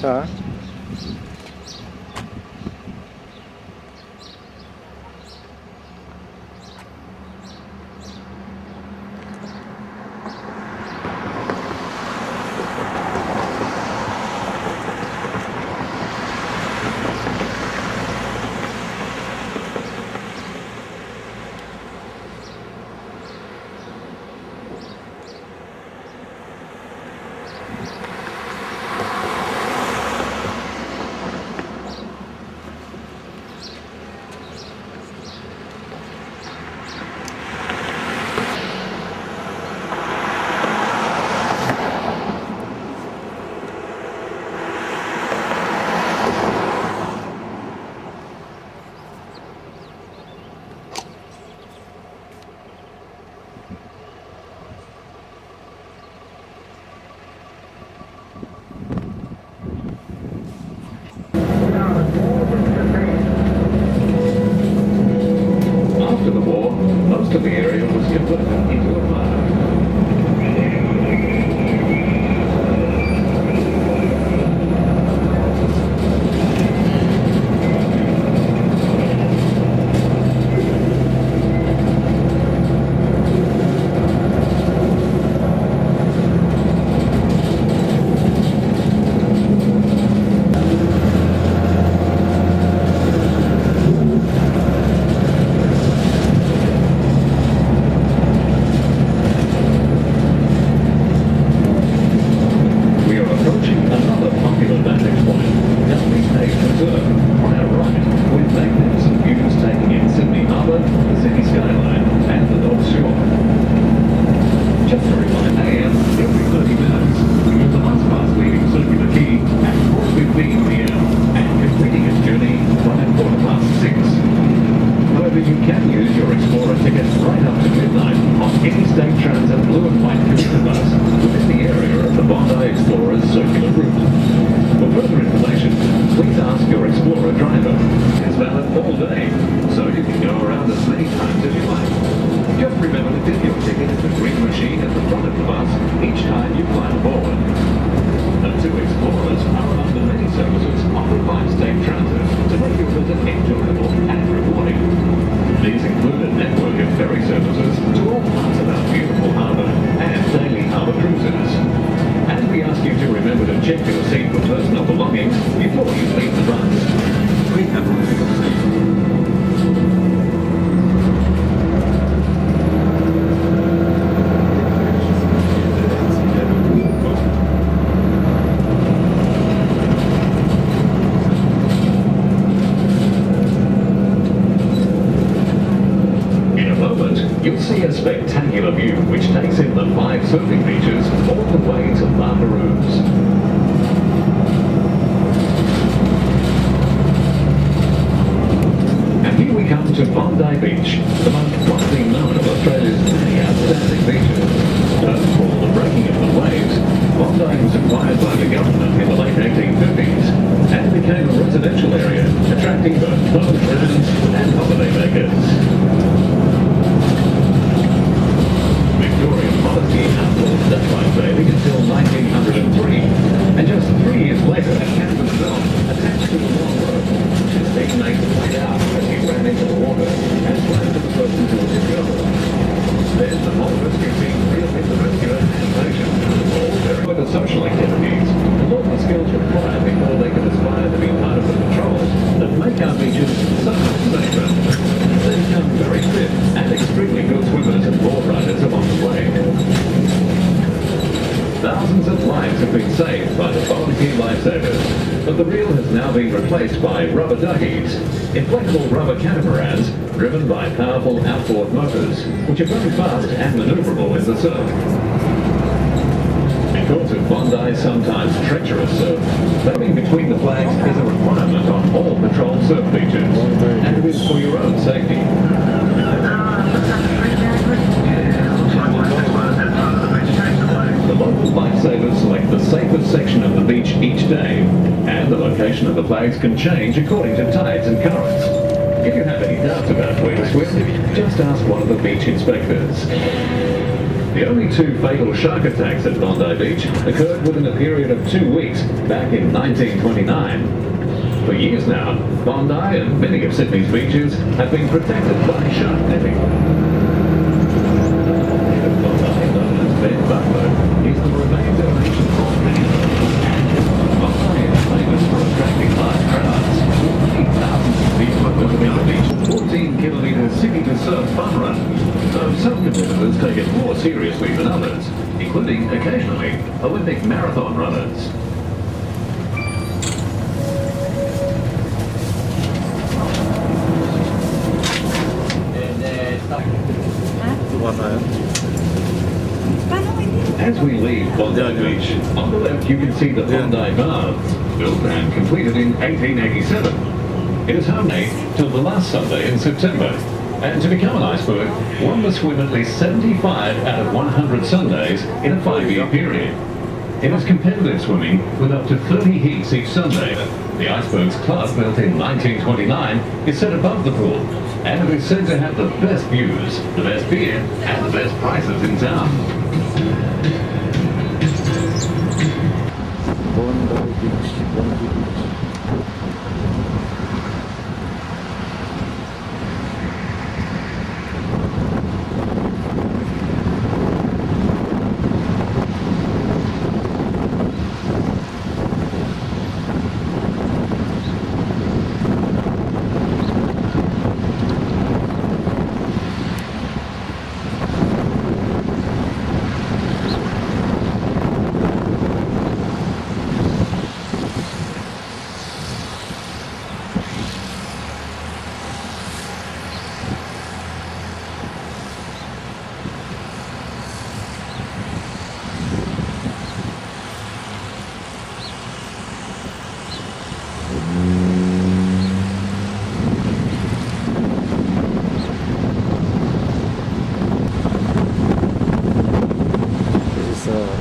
자. After the war, most of the area was converted into a park. Sydney Harbour, the city skyline, and the North Shore. Just a reminder, AM every 30 minutes, with the bus pass leaving Circular Quay at 4:15 PM and completing its journey by 6:15. However, you can use your Explorer ticket right up to midnight on any state transit blue and white commuter bus within the area of the Bondi Explorer's circular route. For further information, please ask your Explorer driver. It's valid all day, so you can go around as many times as you like. Just remember to dip your ticket in the green machine at the front of the bus each time you climb aboard. The two Explorers are among the many services offered by state transit to make your visit enjoyable and rewarding. These include a network of ferry services to all parts of our beautiful harbour and daily harbour cruises. And we ask you to remember to check your seat for personal belongings before you leave the bus. We have a You'll see a spectacular view which takes in the 5 surfing beaches all the way to Tamarama. And here we come to Bondi Beach, the most widely known of Australia's many outstanding beaches. Known for the breaking of the waves, Bondi was acquired by the government in the late 1850s and became a residential area, attracting both clothes brands and holiday makers. Outdoor daylight bathing until 1903, and just 3 years later, a canvas film attached to the long rope. His teammate played out as he ran into the water and swam to the person who was killed. Then the whole rescue team reeled in the rescuer and patient, all very with the social activities and all the skills required before they could aspire to be part of the patrols that make our beaches so much safer. They become very fit and extremely good swimmers and board riders along the way. Thousands of lives have been saved by the volunteer lifesavers, but the reel has now been replaced by rubber duckies, inflatable rubber catamarans driven by powerful outboard motors, which are very fast and maneuverable in the surf. Because of Bondi's sometimes treacherous surf, diving between the flags is a requirement on all patrol surf beaches, and it is for your own safety. The local lifesavers select the safest section of the beach each day, and the location of the flags can change according to tides and currents. If you have any doubts about where to swim, just ask one of the beach inspectors. The only 2 fatal shark attacks at Bondi Beach occurred within a period of 2 weeks back in 1929. For years now, Bondi and many of Sydney's beaches have been protected by shark netting. Head of Bondi, known as Ben Butler, is the remains of an ancient volcano. Bondi is famous for attracting large crowds. Many thousands of people are going on the beach. 14 kilometre city-to-surf fun run. Though some competitors take it more seriously than others, including, occasionally, Olympic marathon runners. As we leave Bondi Beach, on the left you can see the Bondi Baths, built and completed in 1887. It is home till the last Sunday in September. And to become an iceberg, one must swim at least 75 out of 100 Sundays in a 5-year period. It is competitive swimming with up to 30 heats each Sunday. The Icebergs Club, built in 1929, is set above the pool, and it is said to have the best views, the best beer, and the best prices in town. Bondi Beach, Bondi Beach.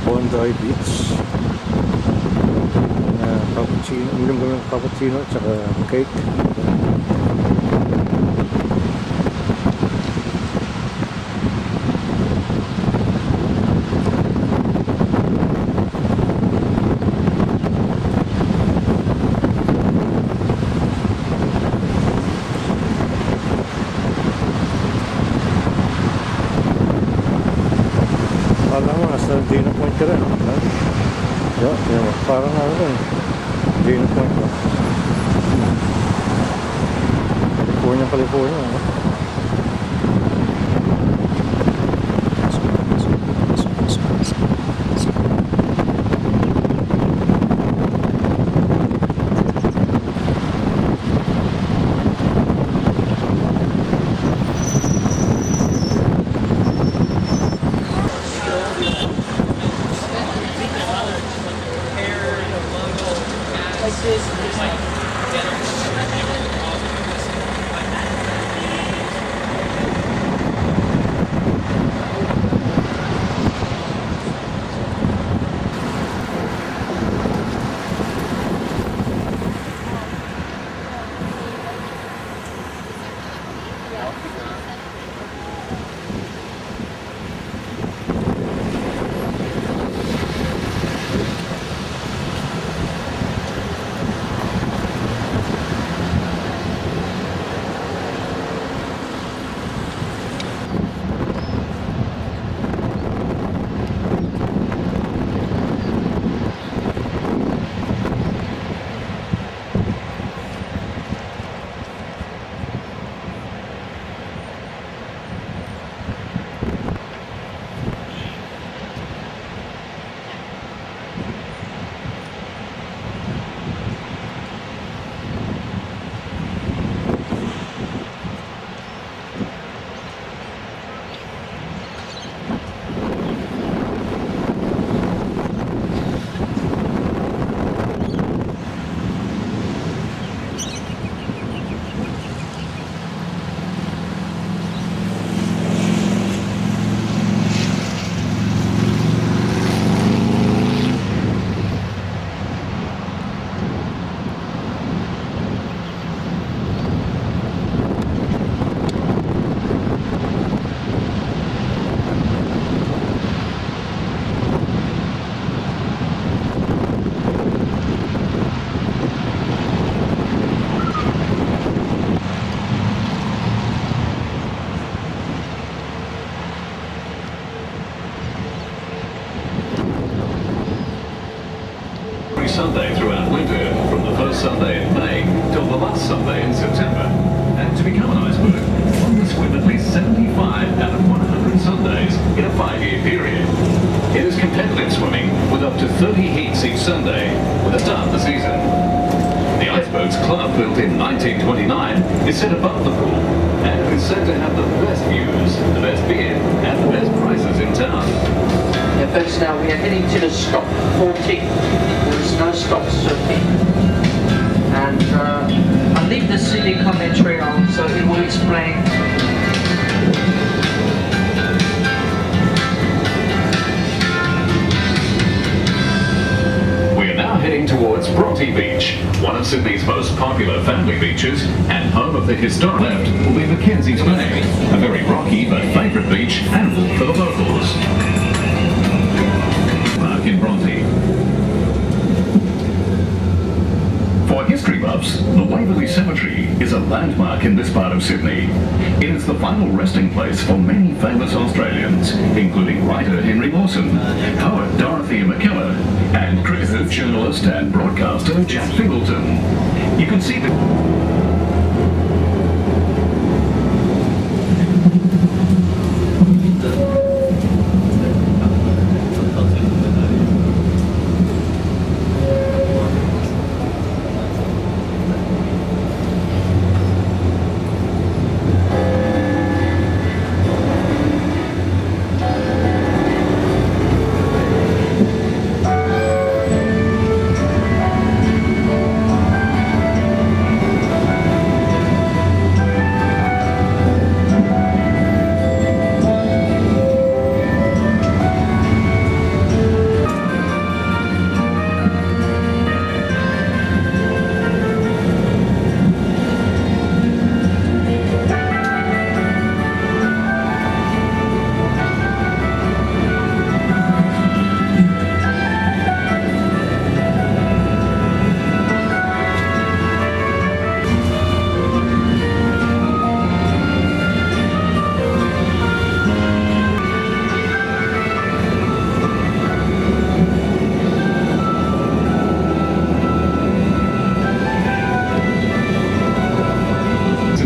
Bondi Beach. Cappuccino, uminom kami ng cappuccino at saka cake. Alam mo, nasa Dino Point ka rin. Parang ano rin. Dino Point ba? California, California. Sunday in May till the last Sunday in September. And to become an iceberg, one must swim at least 75 out of 100 Sundays in a 5-year period. It is competitive swimming with up to 30 heats each Sunday with a start the season. The Icebergs Club, built in 1929, is set above the pool and is said to have the best views, the best beer and the best prices in town. Yeah, folks, now we are heading to the stop 40. There is no stop 30. And I'll leave the Sydney commentary on so it will explain. We are now heading towards Bronte Beach, one of Sydney's most popular family beaches, and home of the historic left will be Mackenzie's Bay, a very rocky but favourite beach and for the locals. Park in Bronte. For history buffs, the Waverley Cemetery is a landmark in this part of Sydney. It is the final resting place for many famous Australians, including writer Henry Lawson, poet Dorothea McKellar, and cricketer, journalist and broadcaster Jack Fingleton. You can see the...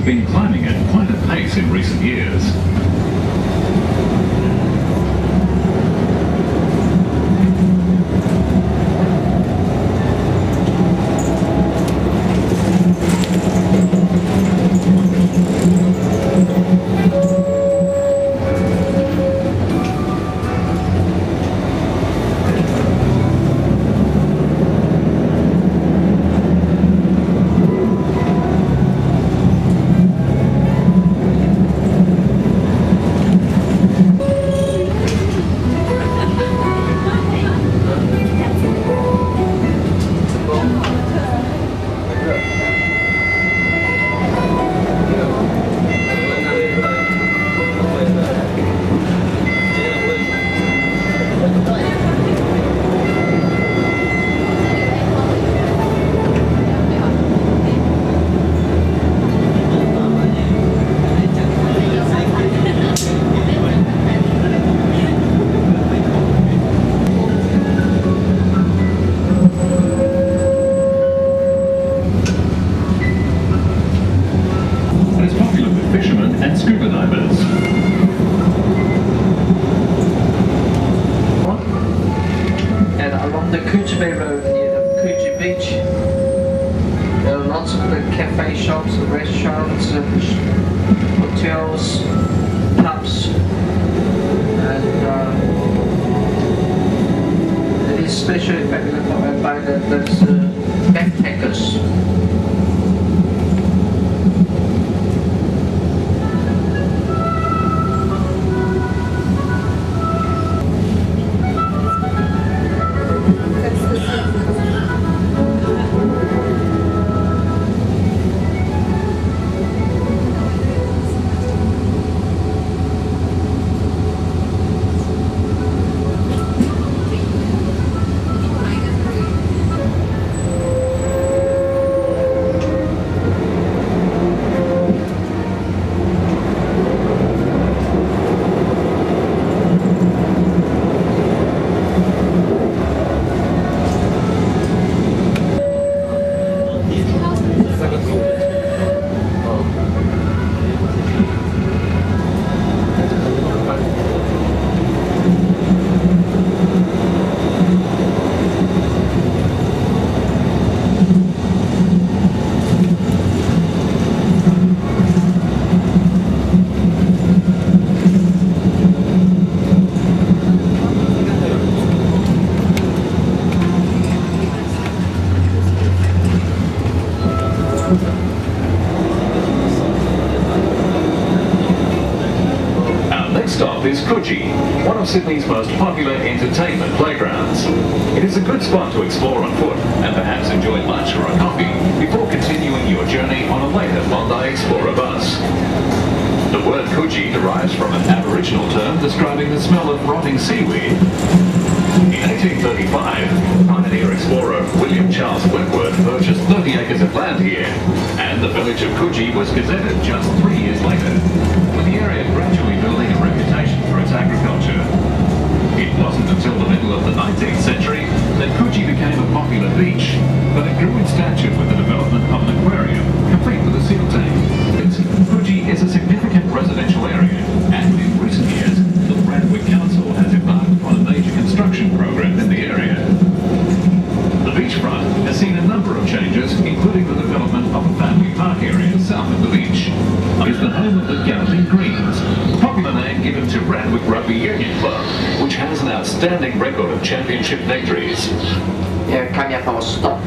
been climbing at quite a pace in recent years. Coogee Beach. There are lots of the cafe shops, and restaurants, and hotels, pubs, and it is especially popular by those backpackers. Stop is Coogee, one of Sydney's most popular entertainment playgrounds. It is a good spot to explore on foot and perhaps enjoy lunch or a coffee before continuing your journey on a later Bondi Explorer bus. The word Coogee derives from an Aboriginal term describing the smell of rotting seaweed. In 1835, pioneer explorer William Charles Wentworth purchased 30 acres of land here, and the village of Coogee was gazetted just 3 years later, with the area gradually building a reputation for its agriculture. It wasn't until the middle of the 19th century that Coogee became a popular beach, but it grew in stature with the development of an aquarium, complete with a seal tank. Coogee is a significant residential area, and in recent years, the Bradwick Council has embarked upon a major construction program in the area. The beachfront has seen a number of changes, including the development of a family park area south of the beach. It is the home of the Galloping Greens, a popular name given to Bradwick Rugby Union Club, which has an outstanding record of championship victories. Yeah, coming up our stop.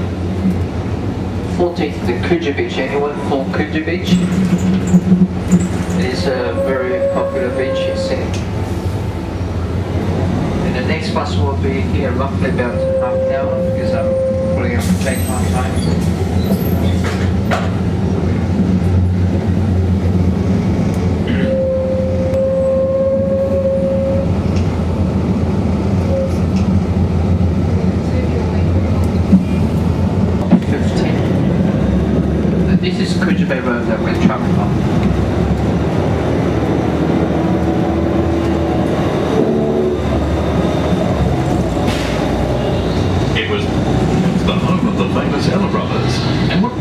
14th, the Coogee Beach. Anyone for Coogee Beach? It is a very popular beach in Sydney. And the next bus will be here roughly about half an hour because I'm pulling up the take my time. This is Coogee Bay Road that we're traveling on. It was the home of the famous Ella brothers, and what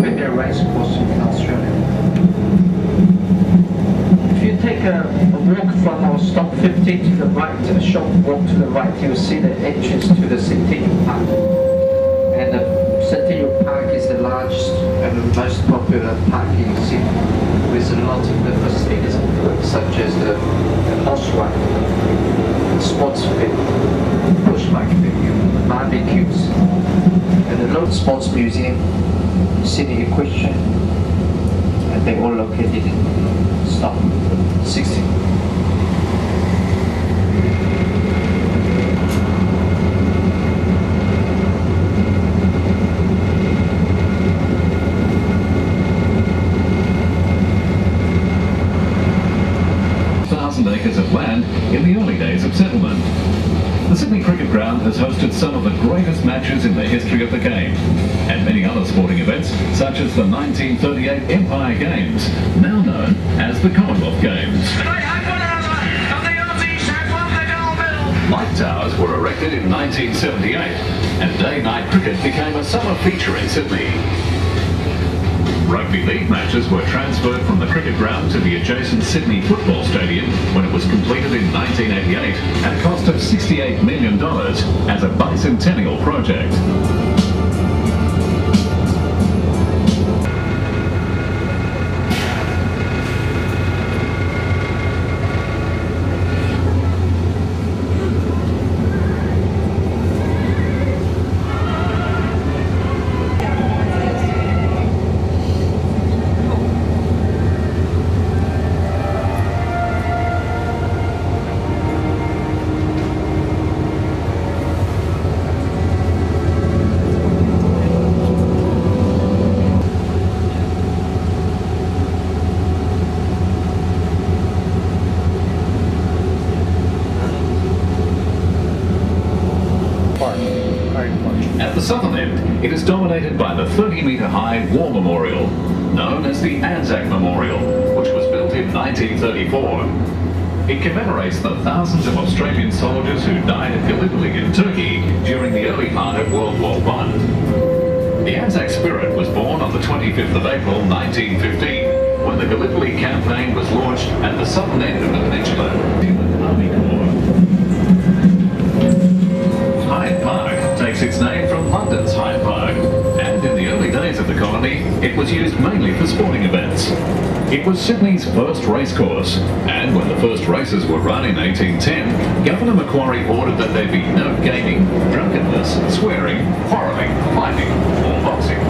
premier race course in Australia. If you take a walk from our stop 50 to the right, a short walk to the right, you'll see the entrance to the Centennial Park. And the Centennial Park is the largest and the most popular park in Sydney, with a lot of the facilities such as the horse ride, sports fit, bush bike venue, barbecues, and the Road Sports Museum, Sydney Equestrian, and they're all located in stop 60. Acres of land in the early days of settlement. The Sydney Cricket Ground has hosted some of the greatest matches in the history of the game, and many other sporting events, such as the 1938 Empire Games, now known as the Commonwealth Games. Light towers were erected in 1978, and day-night cricket became a summer feature in Sydney. Rugby league matches were transferred from the cricket ground to the adjacent Sydney Football Stadium when it was completed in 1988 at a cost of $68 million as a bicentennial project. At the southern end, it is dominated by the 30-metre-high war memorial, known as the Anzac Memorial, which was built in 1934. It commemorates the thousands of Australian soldiers who died at Gallipoli in Turkey during the early part of World War I. The Anzac spirit was born on the 25th of April 1915, when the Gallipoli campaign was launched at the southern end of the peninsula. Army Corps. Hyde Park takes its name from London's Hyde Park, and in the early days of the colony, it was used mainly for sporting events. It was Sydney's first racecourse, and when the first races were run in 1810, Governor Macquarie ordered that there be no gaming, drunkenness, swearing, quarrelling, fighting, or boxing.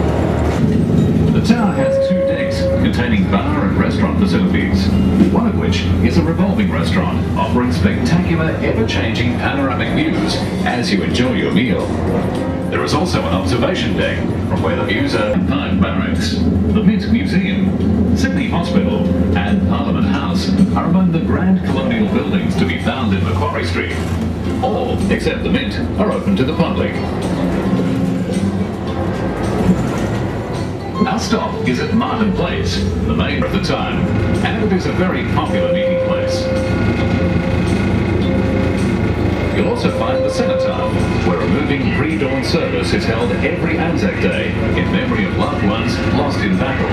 The tower has 2 decks containing bar and restaurant facilities, one of which is a revolving restaurant offering spectacular, ever-changing panoramic views as you enjoy your meal. There is also an observation deck from where the views are Park Barracks, the Mint Museum, Sydney Hospital and Parliament House are among the grand colonial buildings to be found in Macquarie Street. All, except the Mint, are open to the public. Our stop is at Martin Place, the main of the town, and it is a very popular meeting place. You'll also find the cenotaph, where a moving pre-dawn service is held every Anzac Day in memory of loved ones lost in battle.